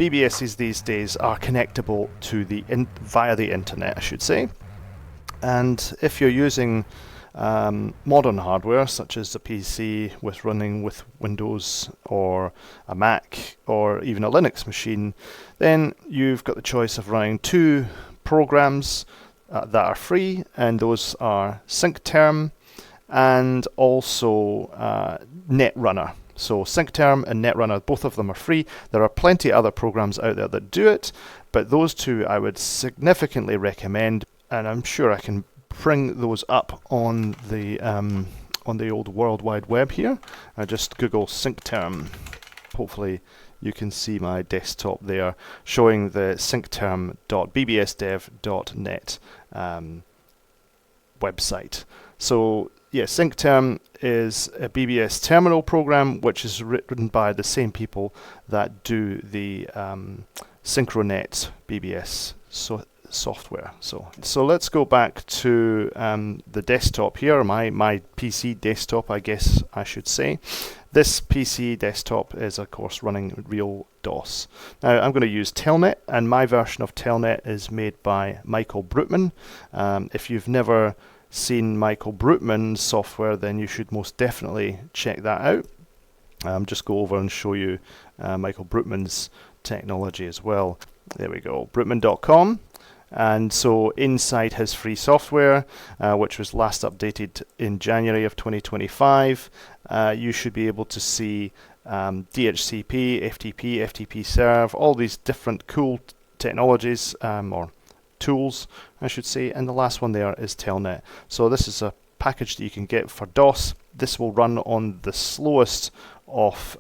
BBSs these days are connectable to via the internet, I should say. And if you're using modern hardware, such as a PC running with Windows or a Mac or even a Linux machine, then you've got the choice of running two programs that are free, and those are SyncTerm and also Netrunner. So SyncTerm and Netrunner, both of them are free. There are plenty of other programs out there that do it, but those two I would significantly recommend, and I'm sure I can bring those up on the old World Wide Web here. I just Google SyncTerm. Hopefully you can see my desktop there showing the syncterm.bbsdev.net website. So yeah, SyncTerm is a BBS terminal program which is written by the same people that do the SynchroNet BBS software. So let's go back to the desktop here, my PC desktop, I guess I should say. This PC desktop is of course running real DOS. Now I'm going to use Telnet, and my version of Telnet is made by Michael Brootman. If you've never seen Michael Brootman's software, then you should most definitely check that out. Just go over and show you Michael Brootman's technology as well. There we go, brootman.com. And so inside his free software, which was last updated in January of 2025, you should be able to see DHCP, FTP, FTP serve, all these different cool technologies, or tools, I should say, and the last one there is Telnet. So this is a package that you can get for DOS. This will run on the slowest of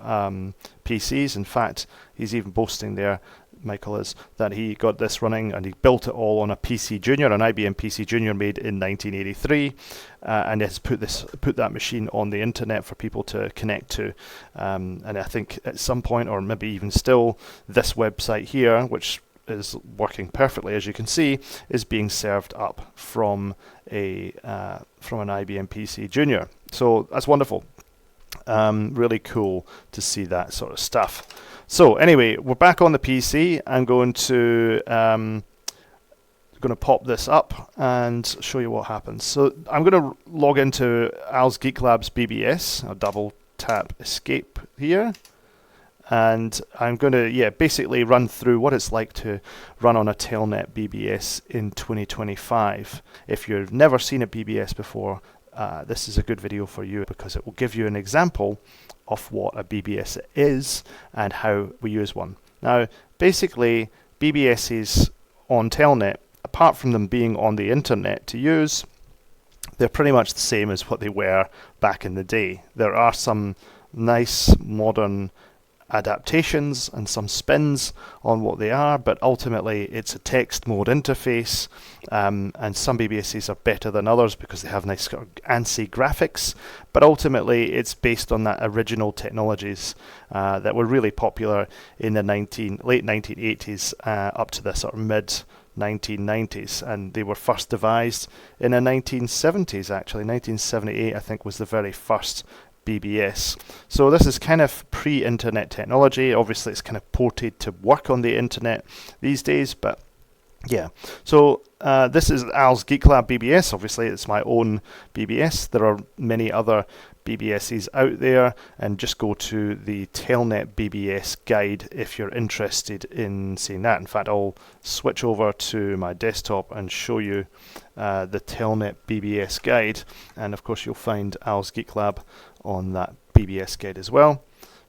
PCs. In fact, he's even boasting there, Michael is, that he got this running and he built it all on a PC Junior, an IBM PC Junior made in 1983, and has put that machine on the internet for people to connect to. And I think at some point, or maybe even still, this website here, which is working perfectly, as you can see, is being served up from an IBM PC Junior. So that's wonderful. Really cool to see that sort of stuff. So anyway, we're back on the PC. I'm going to pop this up and show you what happens. So I'm going to log into Al's Geek Labs BBS. I'll double tap escape here. And I'm going to basically run through what it's like to run on a Telnet BBS in 2025. If you've never seen a BBS before, this is a good video for you, because it will give you an example of what a BBS is and how we use one. Now, basically, BBSs on Telnet, apart from them being on the internet to use, they're pretty much the same as what they were back in the day. There are some nice modern adaptations and some spins on what they are, but ultimately it's a text mode interface, and some BBSs are better than others because they have nice sort of ANSI graphics, but ultimately it's based on that original technologies that were really popular in the late 1980s up to the sort of mid 1990s, and they were first devised in the 1970s. Actually 1978 I think was the very first BBS. So this is kind of pre-internet technology. Obviously it's kind of ported to work on the internet these days, but yeah. So this is Al's Geek Lab BBS. Obviously it's my own BBS. There are many other BBSs out there, and just go to the Telnet BBS guide if you're interested in seeing that. In fact, I'll switch over to my desktop and show you the Telnet BBS guide, and of course you'll find Al's Geek Lab on that BBS guide as well.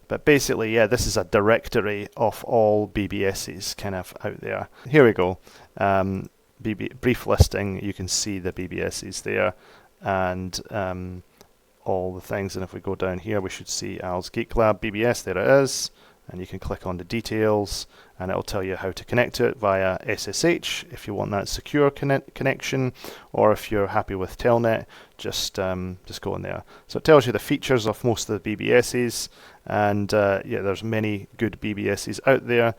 But basically, yeah, this is a directory of all BBSs kind of out there. Here we go. Brief listing. You can see the BBSs there, and all the things. And if we go down here, we should see Al's Geek Lab BBS. There it is. And you can click on the details, and it'll tell you how to connect to it via SSH if you want that secure connection, or if you're happy with Telnet, just go in there. So it tells you the features of most of the BBSs, and yeah, there's many good BBSs out there,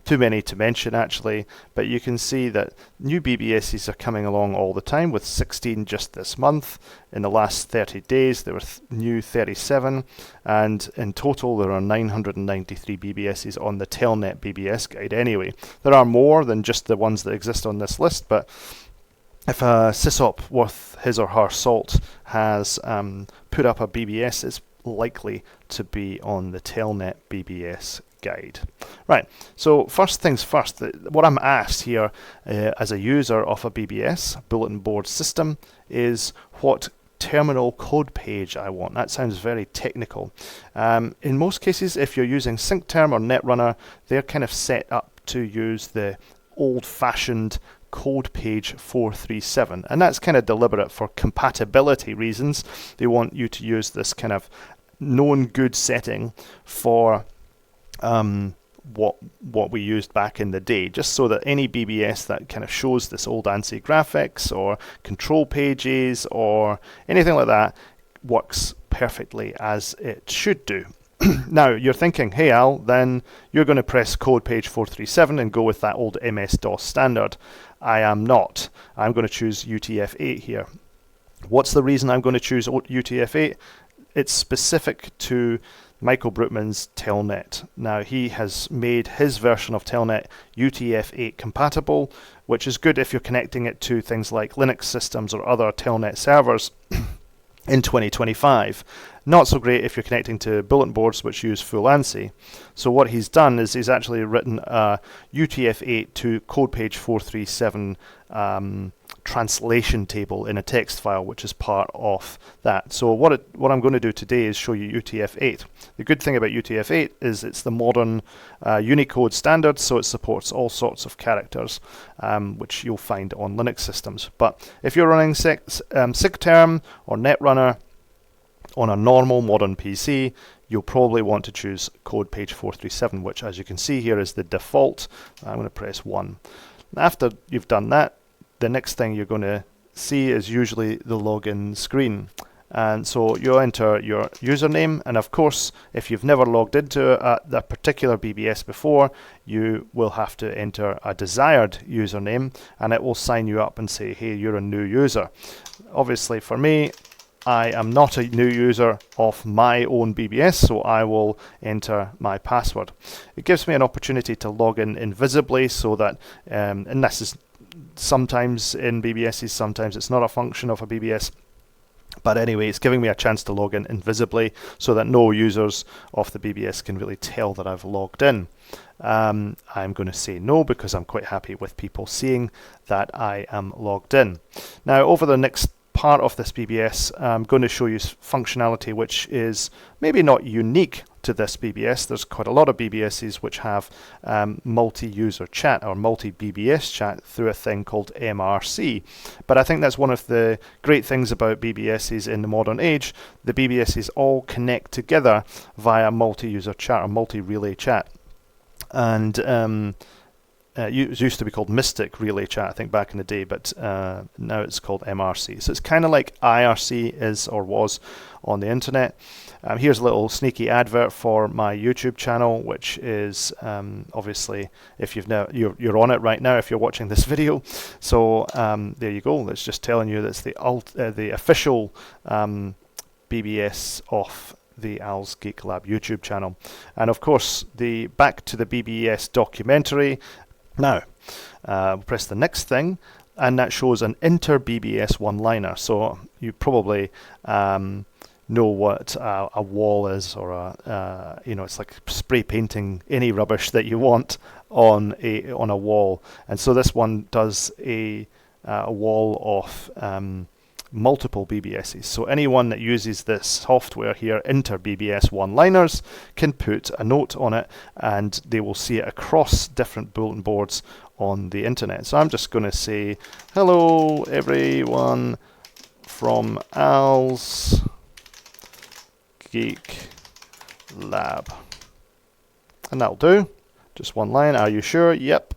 too many to mention actually, but you can see that new BBSs are coming along all the time, with 16 just this month. In the last 30 days there were new 37, and in total there are 993 BBSs on the Telnet BBS BBS guide anyway. There are more than just the ones that exist on this list, but if a sysop worth his or her salt has put up a BBS, it's likely to be on the Telnet BBS guide. Right, so first things first, what I'm asked here as a user of a BBS, bulletin board system, is what terminal code page I want. That sounds very technical. In most cases, if you're using SyncTerm or Netrunner, they're kind of set up to use the old-fashioned code page 437, and that's kind of deliberate for compatibility reasons. They want you to use this kind of known good setting for what we used back in the day, just so that any BBS that kind of shows this old ANSI graphics or control pages or anything like that works perfectly as it should do. Now you're thinking, hey Al, then you're going to press code page 437 and go with that old MS-DOS standard. I am not. I'm going to choose UTF-8 here. What's the reason I'm going to choose UTF-8? It's specific to Michael Brookman's Telnet. Now he has made his version of Telnet UTF-8 compatible, which is good if you're connecting it to things like Linux systems or other Telnet servers in 2025. Not so great if you're connecting to bulletin boards which use full ANSI. So what he's done is he's actually written a UTF-8 to code page 437 translation table in a text file, which is part of that. So what I'm going to do today is show you UTF-8. The good thing about UTF-8 is it's the modern Unicode standard, so it supports all sorts of characters, which you'll find on Linux systems. But if you're running SyncTerm or Netrunner on a normal modern PC, you'll probably want to choose code page 437, which, as you can see here, is the default. I'm going to press 1. After you've done that, the next thing you're going to see is usually the login screen. And so you'll enter your username, and of course, if you've never logged into that particular BBS before, you will have to enter a desired username, and it will sign you up and say, hey, you're a new user. Obviously for me, I am not a new user of my own BBS, so I will enter my password. It gives me an opportunity to log in invisibly, so that, and this is sometimes in BBSs, sometimes it's not a function of a BBS. But anyway, it's giving me a chance to log in invisibly so that no users of the BBS can really tell that I've logged in. I'm going to say no because I'm quite happy with people seeing that I am logged in. Now, over the next part of this BBS, I'm going to show you functionality which is maybe not unique to this BBS. There's quite a lot of BBSs which have multi-user chat or multi-BBS chat through a thing called MRC. But I think that's one of the great things about BBSs in the modern age. The BBSs all connect together via multi-user chat or multi-relay chat. And it used to be called Mystic Relay Chat, I think, back in the day, but now it's called MRC. So it's kind of like IRC is or was on the internet. Here's a little sneaky advert for my YouTube channel, which is obviously, if you're on it right now, if you're watching this video. So there you go. That's just telling you that's the official BBS of the Al's Geek Lab YouTube channel. And of course, back to the BBS documentary. Now, we'll press the next thing, and that shows an InterBS Oneliner. So you probably know what a wall is, or it's like spray painting any rubbish that you want on a wall. And so this one does a wall of multiple BBSs. So anyone that uses this software here, InterBS Oneliners, can put a note on it and they will see it across different bulletin boards on the internet. So I'm just going to say, hello everyone from Al's Geek Lab. And that'll do. Just one line. Are you sure? Yep.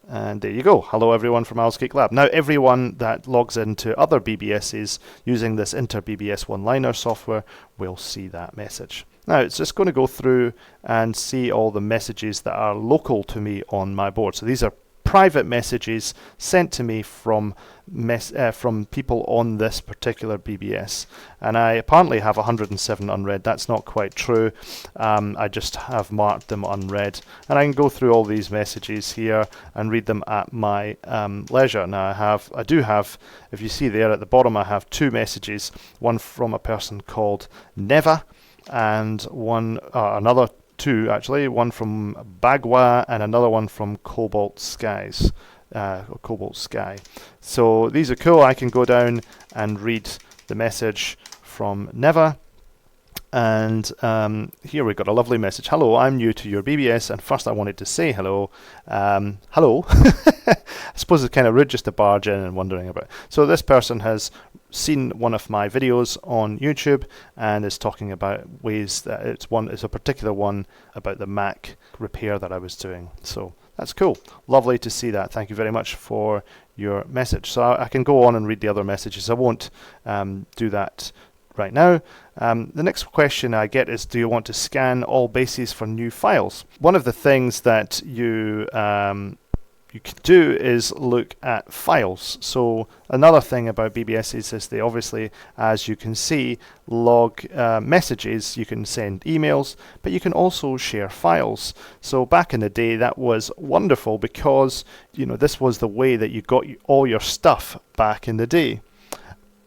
And there you go. Hello everyone from Al's Geek Lab. Now everyone that logs into other BBSs using this InterBS Oneliner software will see that message. Now it's just going to go through and see all the messages that are local to me on my board. So these are private messages sent to me from people on this particular BBS, and I apparently have 107 unread. That's not quite true. I just have marked them unread, and I can go through all these messages here and read them at my leisure. Now I do have, if you see there at the bottom, I have 2 messages, one from a person called Neva, and another 2 actually, one from Bagua and another one from Cobalt Skies. Cobalt Sky. So these are cool. I can go down and read the message from Neva. And here we've got a lovely message. Hello, I'm new to your BBS, and first I wanted to say hello. Hello. I suppose it's kind of rude just to barge in and wondering about it. So this person has seen one of my videos on YouTube and is talking about ways that it's a particular one about the Mac repair that I was doing. So that's cool. Lovely to see that. Thank you very much for your message. So I can go on and read the other messages. I won't do that right now. The next question I get is, do you want to scan all bases for new files? One of the things that you can do is look at files. So another thing about BBS is they obviously, as you can see, log messages. You can send emails, but you can also share files. So back in the day, that was wonderful because this was the way that you got all your stuff back in the day.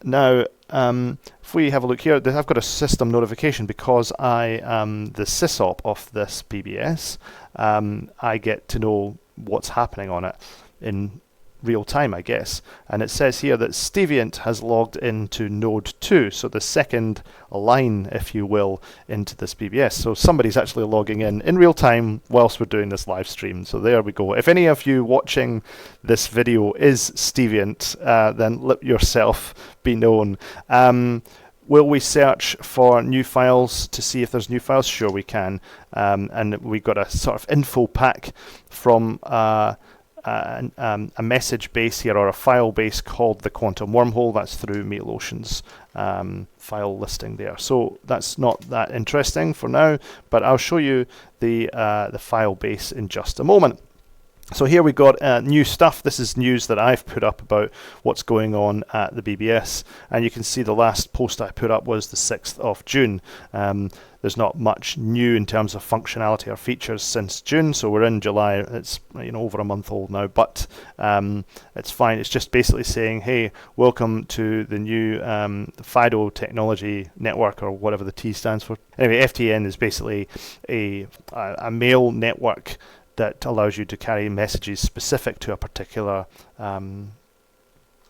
Now, if we have a look here, I've got a system notification because I am the sysop of this BBS. I get to know what's happening on it in real time, I guess. And it says here that Stevient has logged into node 2, so the second line, if you will, into this BBS. So somebody's actually logging in real time whilst we're doing this live stream. So there we go. If any of you watching this video is Stevient, then let yourself be known. Will we search for new files to see if there's new files? Sure, we can. And we got a sort of info pack from a message base here, or a file base called the Quantum Wormhole. That's through MailOcean's file listing there. So that's not that interesting for now, but I'll show you the file base in just a moment. So here we got new stuff. This is news that I've put up about what's going on at the BBS, and you can see the last post I put up was the 6th of June. There's not much new in terms of functionality or features since June, so we're in July. It's over a month old now, but it's fine. It's just basically saying, hey, welcome to the new FIDO technology network, or whatever the T stands for. Anyway, FTN is basically a mail network that allows you to carry messages specific to a particular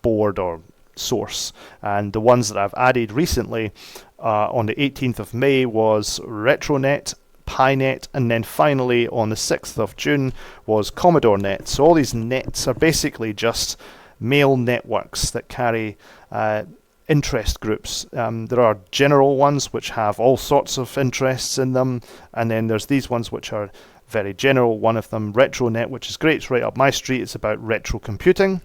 board or source. And the ones that I've added recently on the 18th of May was Retronet, PiNet, and then finally on the 6th of June was CommodoreNet. So all these nets are basically just mail networks that carry interest groups. There are general ones which have all sorts of interests in them, and then there's these ones which are very general. One of them, Retronet, which is great. It's right up my street. It's about retro computing.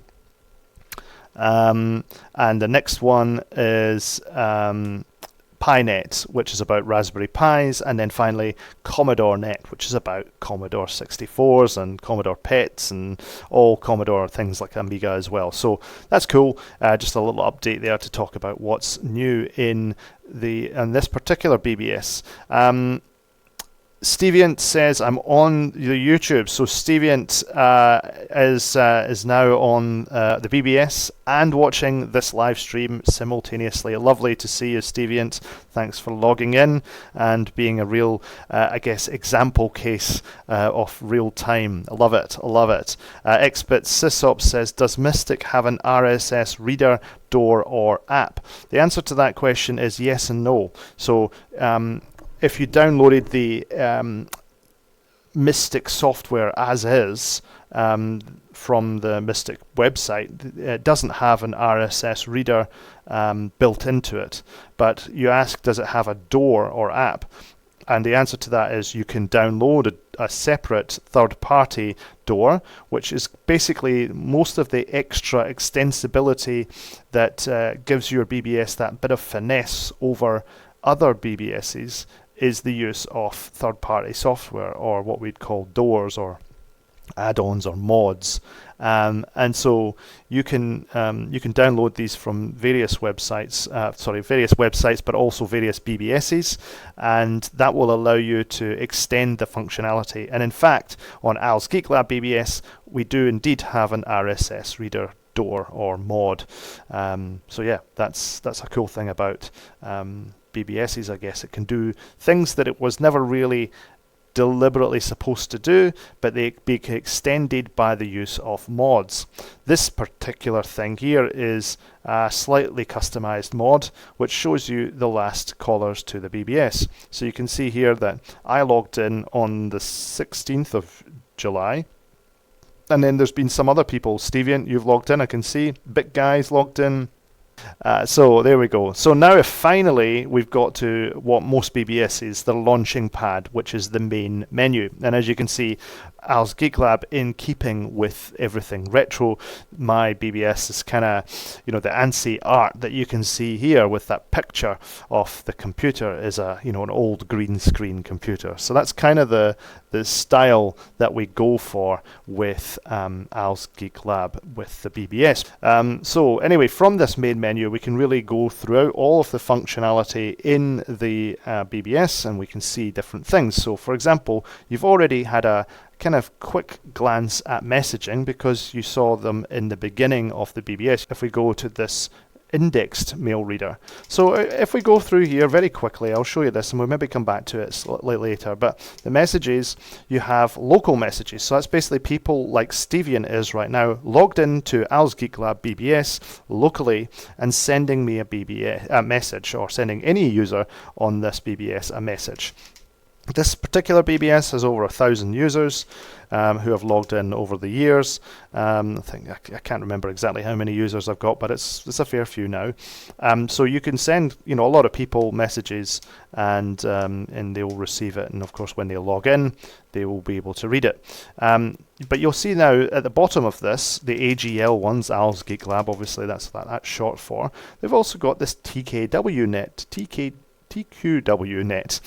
And the next one is PiNet, which is about Raspberry Pis. And then finally, CommodoreNet, which is about Commodore 64s and Commodore PETs and all Commodore things like Amiga as well. So that's cool. Just a little update there to talk about what's new in this particular BBS. Stevient says I'm on the YouTube, so Stevient is now on the BBS and watching this live stream simultaneously. Lovely to see you, Stevient. Thanks for logging in and being a real, I guess, example case of real time. I love it. I love it. Xbit Sysop says, does Mystic have an RSS reader, door, or app? The answer to that question is yes and no. So if you downloaded the Mystic software as is from the Mystic website, it doesn't have an RSS reader built into it. But you ask, does it have a door or app? And the answer to that is you can download a separate third-party door, which is basically most of the extra extensibility that gives your BBS that bit of finesse over other BBSs. Is the use of third-party software, or what we'd call doors or add-ons or mods, and so you can download these from various websites, but also various BBSs, and that will allow you to extend the functionality. And in fact, on Al's Geek Lab BBS, we do indeed have an RSS reader door or mod. So yeah, that's a cool thing about BBSs, I guess. It can do things that it was never really deliberately supposed to do, but they be extended by the use of mods. This particular thing here is a slightly customized mod which shows you the last callers to the BBS. So you can see here that I logged in on the 16th of July, and then there's been some other people. Stevian, you've logged in, I can see. Big Guy's logged in. So there we go. So now finally we've got to what most BBSs, the launching pad, which is the main menu. And as you can see, Al's Geek Lab, in keeping with everything retro, my BBS is kind of, the ANSI art that you can see here with that picture of the computer is an old green screen computer. So that's kind of the style that we go for with Al's Geek Lab with the BBS. So anyway, from this main menu, we can really go throughout all of the functionality in the BBS, and we can see different things. So for example, you've already had a kind of quick glance at messaging because you saw them in the beginning of the BBS. If we go to this indexed mail reader. So if we go through here very quickly, I'll show you this and we'll maybe come back to it slightly later, but the messages, you have local messages. So that's basically people like Stevian is right now logged into Al's Geek Lab BBS locally and sending me a message, or sending any user on this BBS a message. This particular BBS has over 1,000 users who have logged in over the years. I can't remember exactly how many users I've got, but it's a fair few now. So you can send a lot of people messages, and they will receive it. And of course, when they log in, they will be able to read it. But you'll see now at the bottom of this, the AGL ones, Al's Geek Lab, obviously that's short for. They've also got this TKWnet, TKWnet,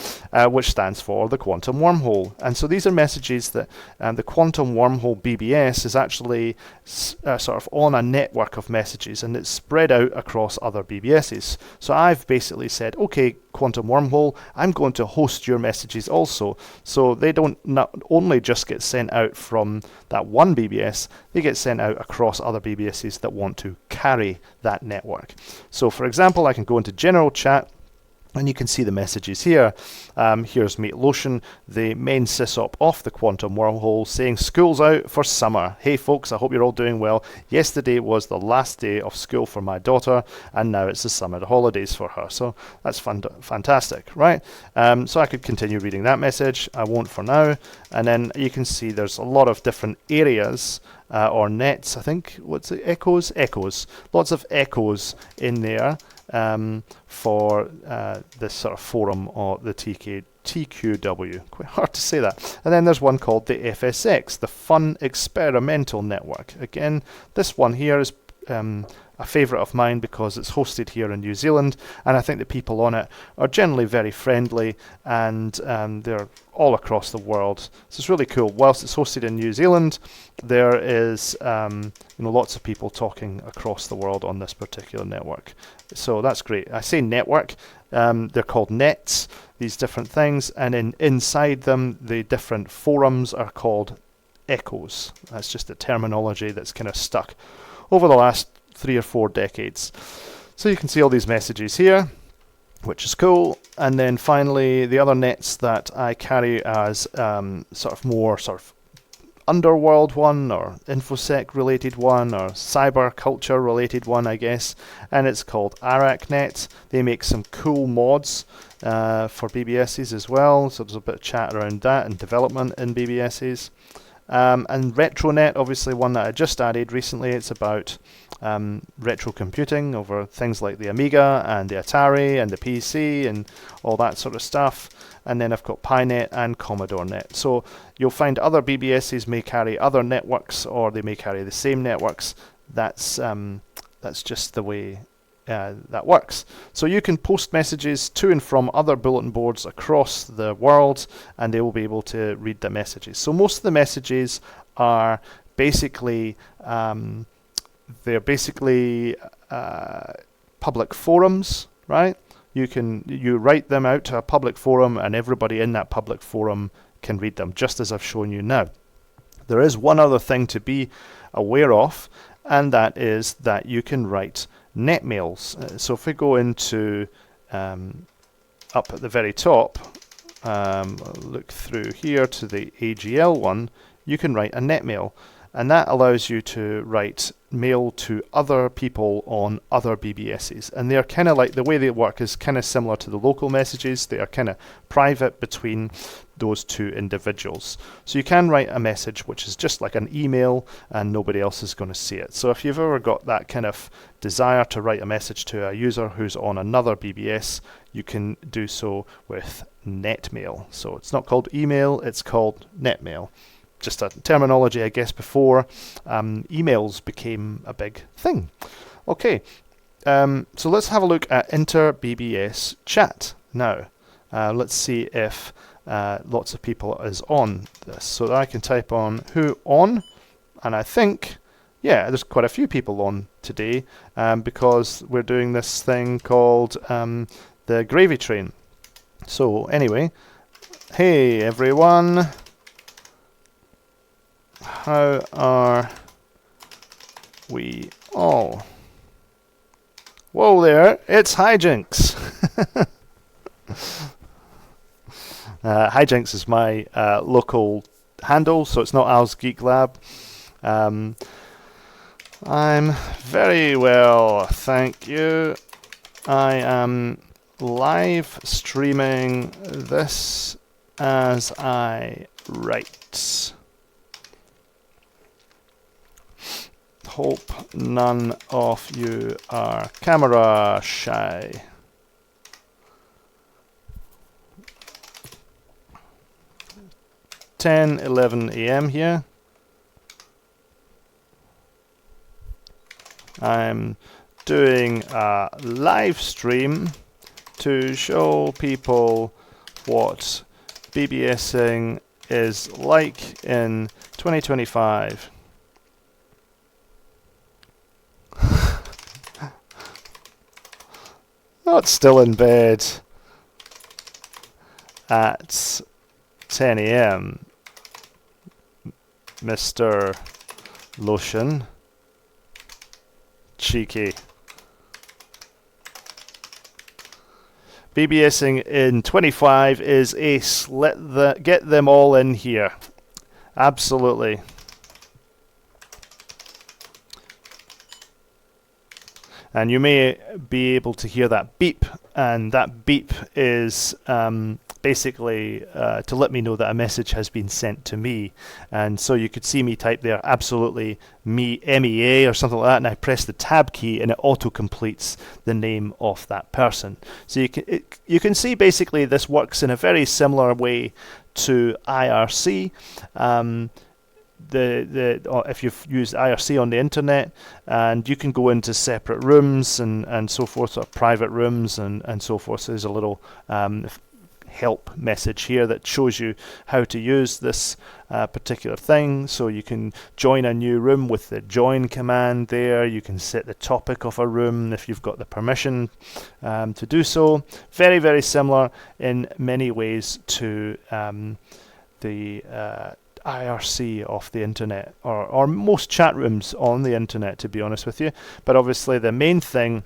which stands for the Quantum Wormhole. And so these are messages that the Quantum Wormhole BBS is actually sort of on a network of messages, and it's spread out across other BBSs. So I've basically said, okay, Quantum Wormhole, I'm going to host your messages also. So they don't not only just get sent out from that one BBS, they get sent out across other BBSs that want to carry that network. So for example, I can go into General Chat, and you can see the messages here. Here's Meat Lotion, the main sysop off the Quantum Wormhole, saying school's out for summer. Hey folks, I hope you're all doing well. Yesterday was the last day of school for my daughter, and now it's the summer holidays for her. So that's fantastic, right? So I could continue reading that message. I won't for now. And then you can see there's a lot of different areas or nets, I think. What's it? Echoes? Echoes. Lots of echoes in there. For this sort of forum or the TQW. Quite hard to say that. And then there's one called the FSX, the Fun Experimental Network. Again, this one here is a favourite of mine because it's hosted here in New Zealand, and I think the people on it are generally very friendly, and they're all across the world. So it's really cool. Whilst it's hosted in New Zealand, there is lots of people talking across the world on this particular network. So that's great. I say network, they're called nets, these different things, and then inside them the different forums are called echoes. That's just a terminology that's kind of stuck over the last 3 or 4 decades. So you can see all these messages here, which is cool. And then finally, the other nets that I carry as sort of underworld one, or infosec related one, or cyber culture related one, I guess, and it's called Aracnet. They make some cool mods for BBSs as well, so there's a bit of chat around that and development in BBSs. And RetroNet, obviously one that I just added recently. It's about retro computing over things like the Amiga and the Atari and the PC and all that sort of stuff. And then I've got PyNet and CommodoreNet. So you'll find other BBSs may carry other networks, or they may carry the same networks. That's just the way that works. So you can post messages to and from other bulletin boards across the world, and they will be able to read the messages. So most of the messages are basically they're basically public forums, right? You write them out to a public forum, and everybody in that public forum can read them, just as I've shown you now. There is one other thing to be aware of, and that is that you can write net mails. So if we go into up at the very top, look through here to the AGL one, you can write a net mail, and that allows you to write mail to other people on other BBSs. And they're kind of like, the way they work is kind of similar to the local messages. They are kind of private between those two individuals. So you can write a message which is just like an email, and nobody else is going to see it. So if you've ever got that kind of desire to write a message to a user who's on another BBS, you can do so with netmail. So it's not called email, it's called netmail. Just a terminology, I guess, before emails became a big thing. Okay, so let's have a look at InterBS Chat now. Let's see if lots of people is on this. So I can type on who on, and I think, yeah, there's quite a few people on today because we're doing this thing called the gravy train. So anyway, hey everyone. How are we all? Whoa there, it's Hijinks. Hijinks is my local handle, so it's not Al's Geek Lab. I'm very well, thank you. I am live streaming this as I write. Hope none of you are camera shy. It's 10:11 a.m. here. I'm doing a live stream to show people what BBSing is like in 2025. Not still in bed at 10 a.m. Mr. Lotion. Cheeky. BBSing in 25 is ace. Get them all in here. Absolutely. And you may be able to hear that beep, and that beep is basically to let me know that a message has been sent to me. And so you could see me type there, absolutely, me, MEA or something like that, and I press the tab key and it auto-completes the name of that person. So you can see basically this works in a very similar way to IRC. If you've used IRC on the internet, and you can go into separate rooms and so forth, sort of private rooms and so forth. So there's a little help message here that shows you how to use this particular thing. So you can join a new room with the join command there. You can set the topic of a room if you've got the permission to do so. Very, very similar in many ways to the IRC of the internet, or most chat rooms on the internet, to be honest with you. But obviously the main thing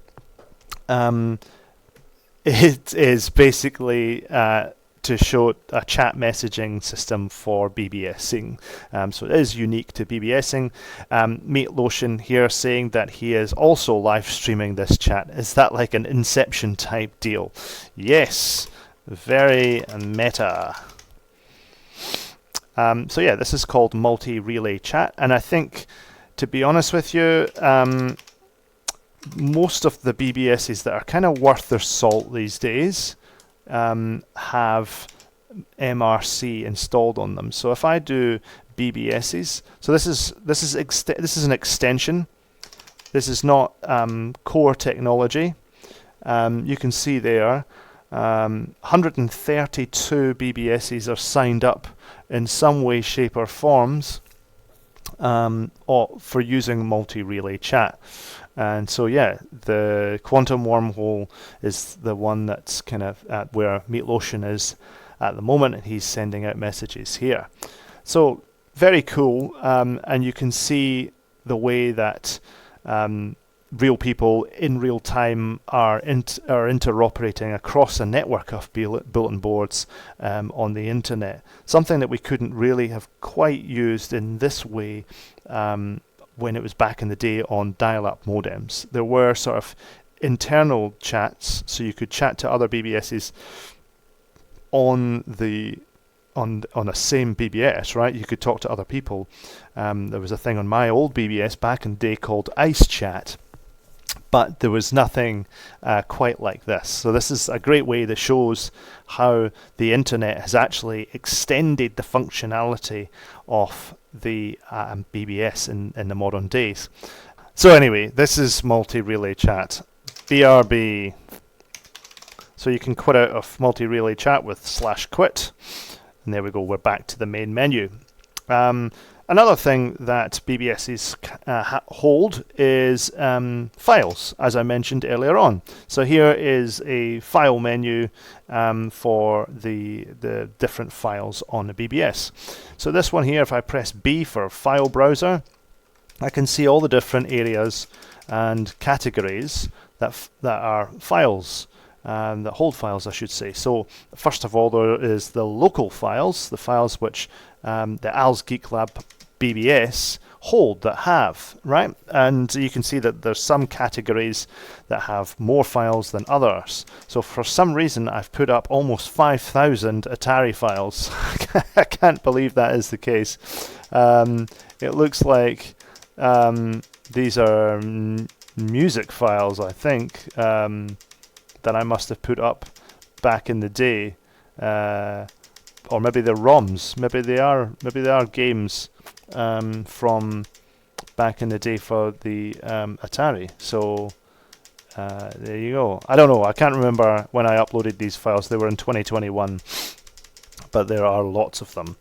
it is basically to show a chat messaging system for BBSing. So it is unique to BBSing. Meet Lotion here saying that he is also live streaming this chat. Is that like an Inception type deal? Yes, very meta. So yeah, this is called multi-relay chat, and I think, to be honest with you, most of the BBSs that are kind of worth their salt these days have MRC installed on them. So if I do BBSs, so this is an extension. This is not core technology. You can see there 132 BBSs are signed up in some way, shape or forms or for using multi-relay chat. And so yeah, the quantum wormhole is the one that's kind of at where Meatlotion is at the moment, and he's sending out messages here. So very cool, and you can see the way that real people in real time are interoperating across a network of bulletin boards on the internet. Something that we couldn't really have quite used in this way when it was back in the day on dial-up modems. There were sort of internal chats, so you could chat to other BBSs on a same BBS, right? You could talk to other people. There was a thing on my old BBS back in the day called Ice Chat, but there was nothing quite like this. So this is a great way that shows how the internet has actually extended the functionality of the BBS in the modern days. So anyway, this is multi-relay chat, BRB. So you can quit out of multi-relay chat with /quit. And there we go, we're back to the main menu. Another thing that BBSs hold is files, as I mentioned earlier on. So here is a file menu for the different files on the BBS. So this one here, if I press B for file browser, I can see all the different areas and categories that are files. That hold files, I should say. So first of all, there is the local files, the files which the Al's Geek Lab BBS hold that have, right? And you can see that there's some categories that have more files than others. So for some reason, I've put up almost 5,000 Atari files. I can't believe that is the case. It looks like these are music files, I think, that I must have put up back in the day, or maybe they're ROMs. Maybe they are games from back in the day for the Atari. So there you go. I don't know. I can't remember when I uploaded these files. They were in 2021, but there are lots of them.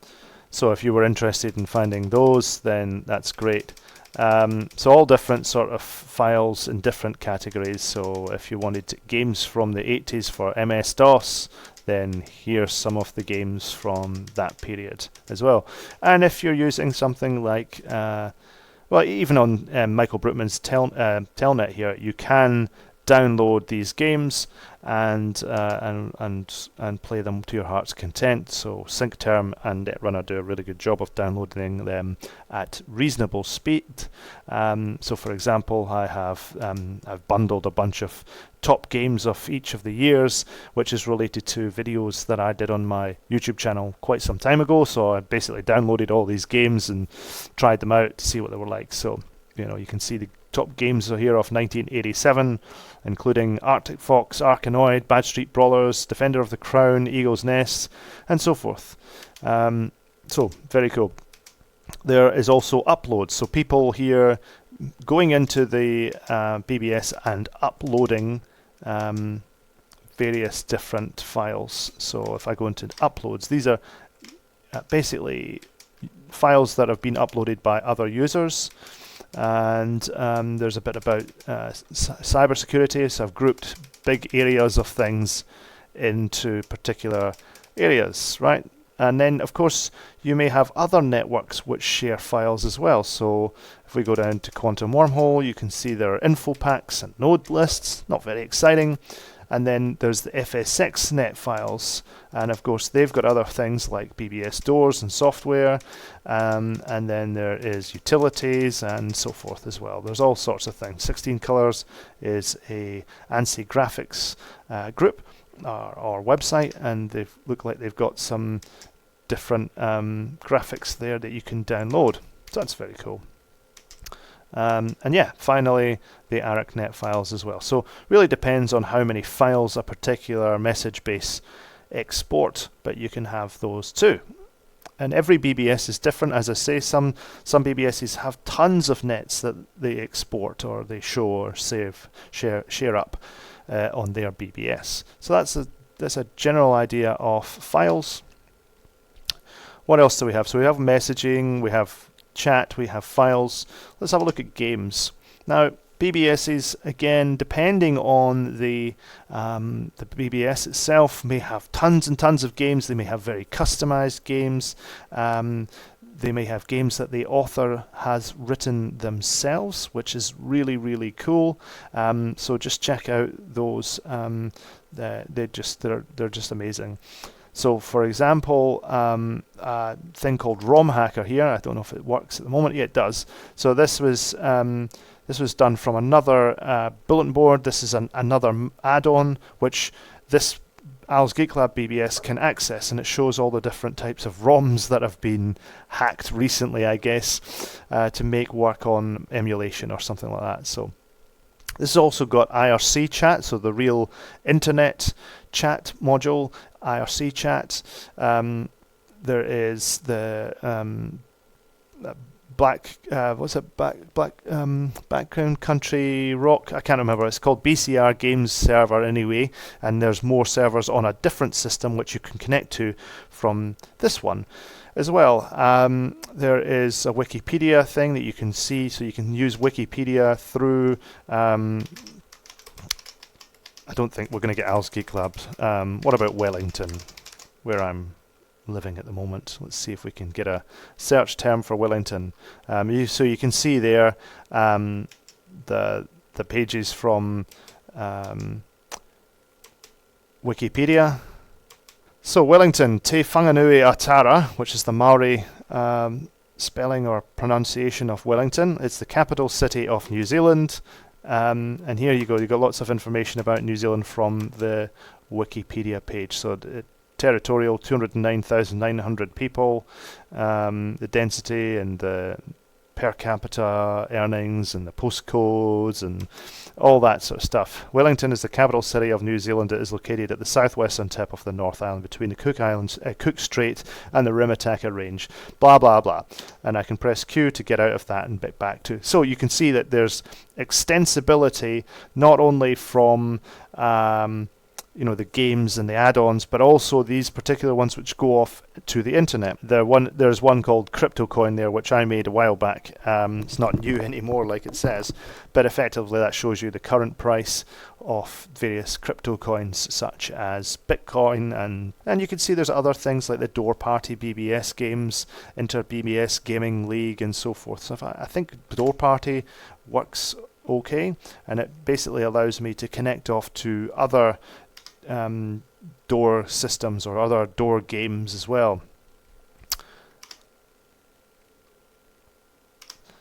So if you were interested in finding those, then that's great. So all different sort of files in different categories. So if you wanted games from the 80s for MS-DOS, then here's some of the games from that period as well. And if you're using something like, well, even on Michael Brookman's Telnet here, you can download these games and play them to your heart's content. So SyncTerm and Netrunner do a really good job of downloading them at reasonable speed. So for example, I've bundled a bunch of top games of each of the years, which is related to videos that I did on my YouTube channel quite some time ago. So I basically downloaded all these games and tried them out to see what they were like. So you can see the top games are here of 1987, including Arctic Fox, Arkanoid, Bad Street Brawlers, Defender of the Crown, Eagle's Nest, and so forth. So very cool. There is also uploads. So people here going into the BBS and uploading various different files. So if I go into uploads, these are basically files that have been uploaded by other users. And there's a bit about cybersecurity, so I've grouped big areas of things into particular areas, right? And then, of course, you may have other networks which share files as well. So if we go down to Quantum Wormhole, you can see there are info packs and node lists, not very exciting. And then there's the FSXNet files, and of course they've got other things like BBS doors and software, and then there is utilities and so forth as well. There's all sorts of things. 16 Colors is a ANSI graphics group or website, and they look like they've got some different graphics there that you can download. So that's very cool. And yeah, finally the Aracnet files as well. So really depends on how many files a particular message base export, but you can have those too. And every BBS is different. As I say, some BBSs have tons of nets that they export or they show or share up on their BBS. So that's a general idea of files. What else do we have? So we have messaging, we have chat, we have files. Let's have a look at games. Now, BBSs, again, depending on the BBS itself, may have tons and tons of games. They may have very customized games. They may have games that the author has written themselves, which is really, really cool. So just check out those. They're just amazing. So, for example, a thing called ROM Hacker here. I don't know if it works at the moment. Yeah, it does. So this was done from another bulletin board. This is another add-on, which this Al's Geek Lab BBS can access, and it shows all the different types of ROMs that have been hacked recently, I guess, to make work on emulation or something like that. So this has also got IRC chat, so the real internet chat module, IRC chat. There is the background country rock. I can't remember. It's called BCR Games Server anyway, and there's more servers on a different system which you can connect to from this one as well. There is a Wikipedia thing that you can see, so you can use Wikipedia through. I don't think we're going to get Al's Geek Lab. What about Wellington, where I'm living at the moment? Let's see if we can get a search term for Wellington. So you can see there the pages from Wikipedia. So Wellington, Te Whanganui Atara, which is the Maori spelling or pronunciation of Wellington. It's the capital city of New Zealand. And here you go. You've got lots of information about New Zealand from the Wikipedia page. So territorial, 209,900 people, the density and the per capita earnings and the postcodes and all that sort of stuff. Wellington is the capital city of New Zealand. It is located at the southwestern tip of the North Island between the Cook Strait and the Rimataka Range. Blah, blah, blah. And I can press Q to get out of that and get back to. So you can see that there's extensibility not only from the games and the add-ons, but also these particular ones which go off to the internet. There's one called CryptoCoin there, which I made a while back. It's not new anymore, like it says, but effectively that shows you the current price of various crypto coins, such as Bitcoin, and you can see there's other things like the Door Party BBS games, InterBS Gaming League, and so forth. So I think Door Party works okay, and it basically allows me to connect off to other door systems or other door games as well.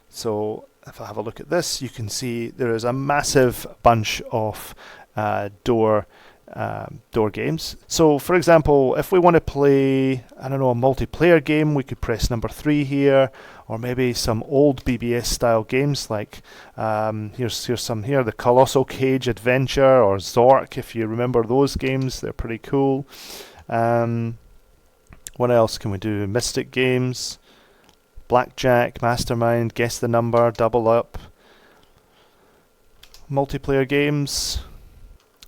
So if I have a look at this, you can see there is a massive bunch of door games. So for example, if we want to play, I don't know, a multiplayer game, we could press number 3 here, or maybe some old BBS style games like here's some here, the Colossal Cage Adventure or Zork, if you remember those games. They're pretty cool. What else can we do? Mystic games, Blackjack, Mastermind, Guess the Number, Double Up. Multiplayer games.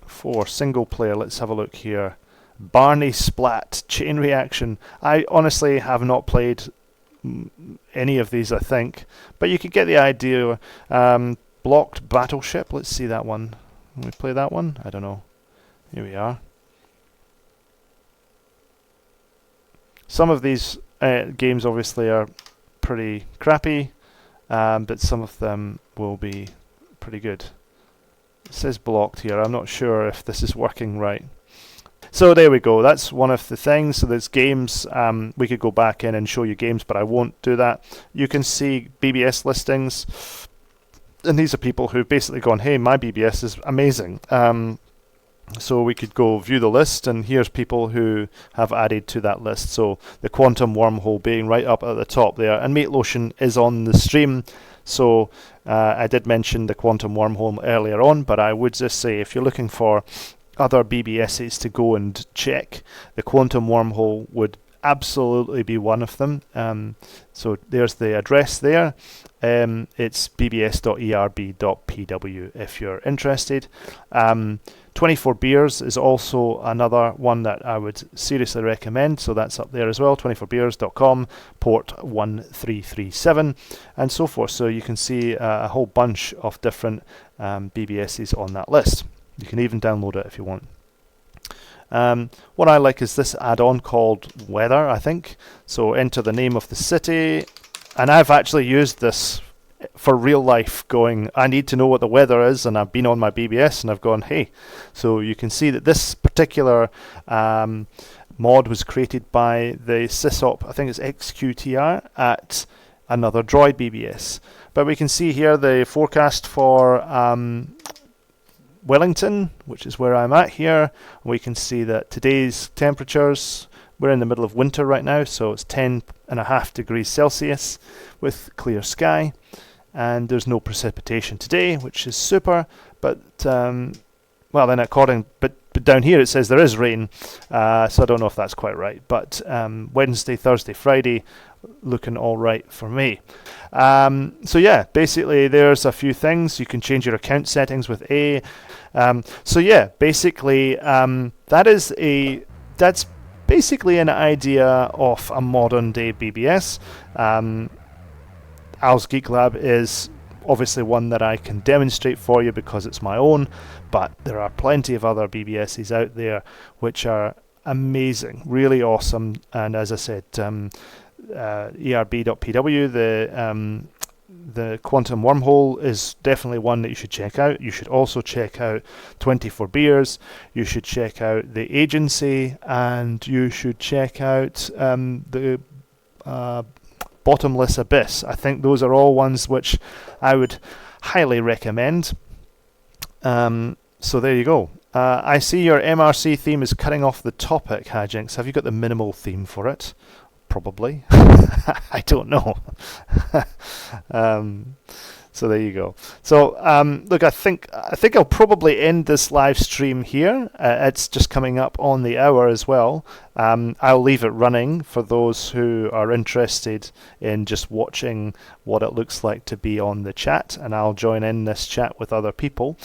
For single player, let's have a look here. Barney Splat, Chain Reaction. I honestly have not played any of these, I think, but you could get the idea. Blocked Battleship, let's see that one. Can we play that one? I don't know. Here we are. Some of these games obviously are pretty crappy, but some of them will be pretty good. It says blocked here. I'm not sure if this is working right. So there we go. That's one of the things. So there's games. We could go back in and show you games, but I won't do that. You can see BBS listings. And these are people who've basically gone, hey, my BBS is amazing. So we could go view the list, and here's people who have added to that list. So the Quantum Wormhole being right up at the top there. And Mate Lotion is on the stream. So I did mention the Quantum Wormhole earlier on, but I would just say if you're looking for other BBSs to go and check, the Quantum Wormhole would absolutely be one of them. So there's the address there. It's bbs.erb.pw if you're interested. 24 Beers is also another one that I would seriously recommend, so that's up there as well, 24beers.com, port 1337, and so forth. So you can see a whole bunch of different BBSs on that list. You can even download it if you want. What I like is this add-on called Weather, I think. So enter the name of the city, and I've actually used this for real life, going, I need to know what the weather is, and I've been on my BBS and I've gone, hey. So you can see that this particular mod was created by the sysop, I think it's XQTR, at another Droid BBS. But we can see here the forecast for Wellington, which is where I'm at here. We can see that today's temperatures, we're in the middle of winter right now, so it's 10.5 degrees Celsius with clear sky, and there's no precipitation today, which is super. But well, then but down here it says there is rain, so I don't know if that's quite right. But Wednesday, Thursday, Friday, looking all right for me. So yeah, basically there's a few things. You can change your account settings with A. So yeah, basically that's basically an idea of a modern day BBS. Al's Geek Lab is obviously one that I can demonstrate for you because it's my own, but there are plenty of other BBSs out there which are amazing, really awesome. And as I said, erb.pw, the quantum wormhole is definitely one that you should check out. You should also check out 24 Beers, you should check out the agency, and you should check out the Bottomless Abyss. I think those are all ones which I would highly recommend. So there you go. I see your MRC theme is cutting off the topic, Hijinks. Have you got the minimal theme for it? Probably. I don't know. So there you go. So look, I think I'll probably end this live stream here. It's just coming up on the hour as well. I'll leave it running for those who are interested in just watching what it looks like to be on the chat, and I'll join in this chat with other people.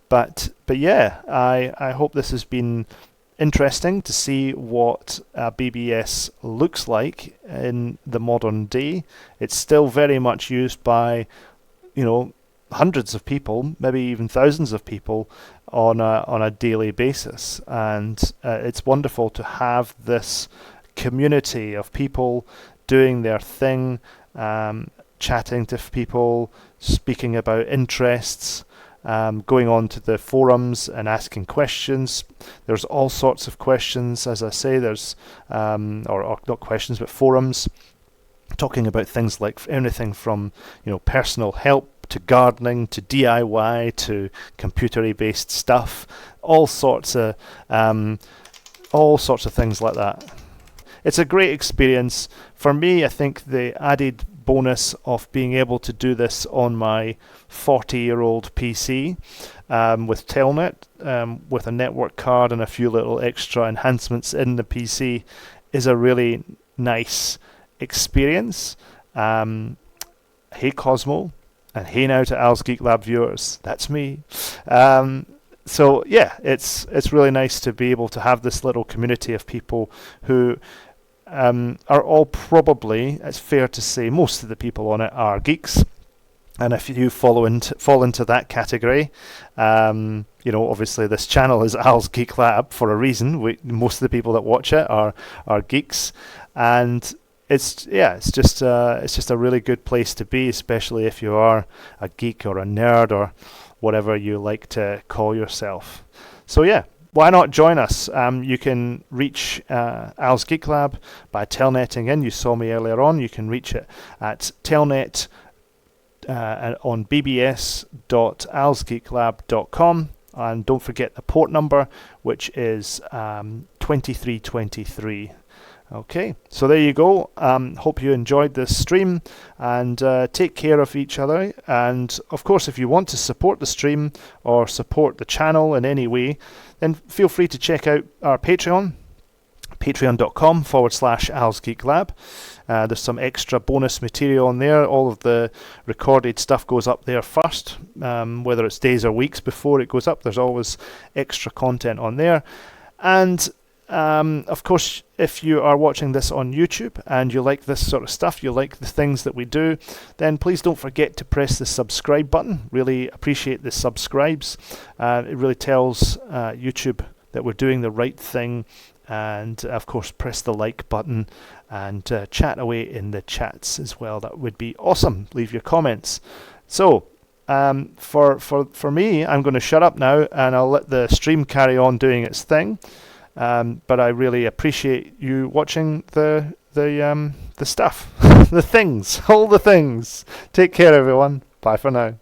But yeah, I hope this has been interesting to see what BBS looks like in the modern day. It's still very much used by, hundreds of people, maybe even thousands of people on a daily basis, and it's wonderful to have this community of people doing their thing, chatting to people, speaking about interests, going on to the forums and asking questions. There's all sorts of questions, as I say. There's or not questions, but forums talking about things like anything from personal help to gardening to DIY to computery-based stuff. All sorts of things like that. It's a great experience for me. I think the added bonus of being able to do this on my 40-year-old PC with Telnet, with a network card and a few little extra enhancements in the PC, is a really nice experience. Hey Cosmo, and hey now to Al's Geek Lab viewers, that's me. So yeah, it's really nice to be able to have this little community of people who are all probably, it's fair to say, most of the people on it are geeks. And if you fall into that category, obviously this channel is Al's Geek Lab for a reason. Most of the people that watch it are geeks, and it's just a really good place to be, especially if you are a geek or a nerd or whatever you like to call yourself. So yeah, why not join us? You can reach Al's Geek Lab by telnetting in. You saw me earlier on. You can reach it at telnet on bbs.alsgeeklab.com, and don't forget the port number, which is 2323. Okay, so there you go. Hope you enjoyed this stream, and take care of each other. And of course, if you want to support the stream or support the channel in any way, then feel free to check out our Patreon. patreon.com/alsgeeklab. There's some extra bonus material on there. All of the recorded stuff goes up there first, whether it's days or weeks before it goes up. There's always extra content on there. And of course, if you are watching this on YouTube and you like this sort of stuff, you like the things that we do, then please don't forget to press the subscribe button. Really appreciate the subscribes. It really tells YouTube that we're doing the right thing. And of course, press the like button and chat away in the chats as well. That would be awesome. Leave your comments. So for me, I'm going to shut up now and I'll let the stream carry on doing its thing. But I really appreciate you watching the stuff, the things, all the things. Take care, everyone. Bye for now.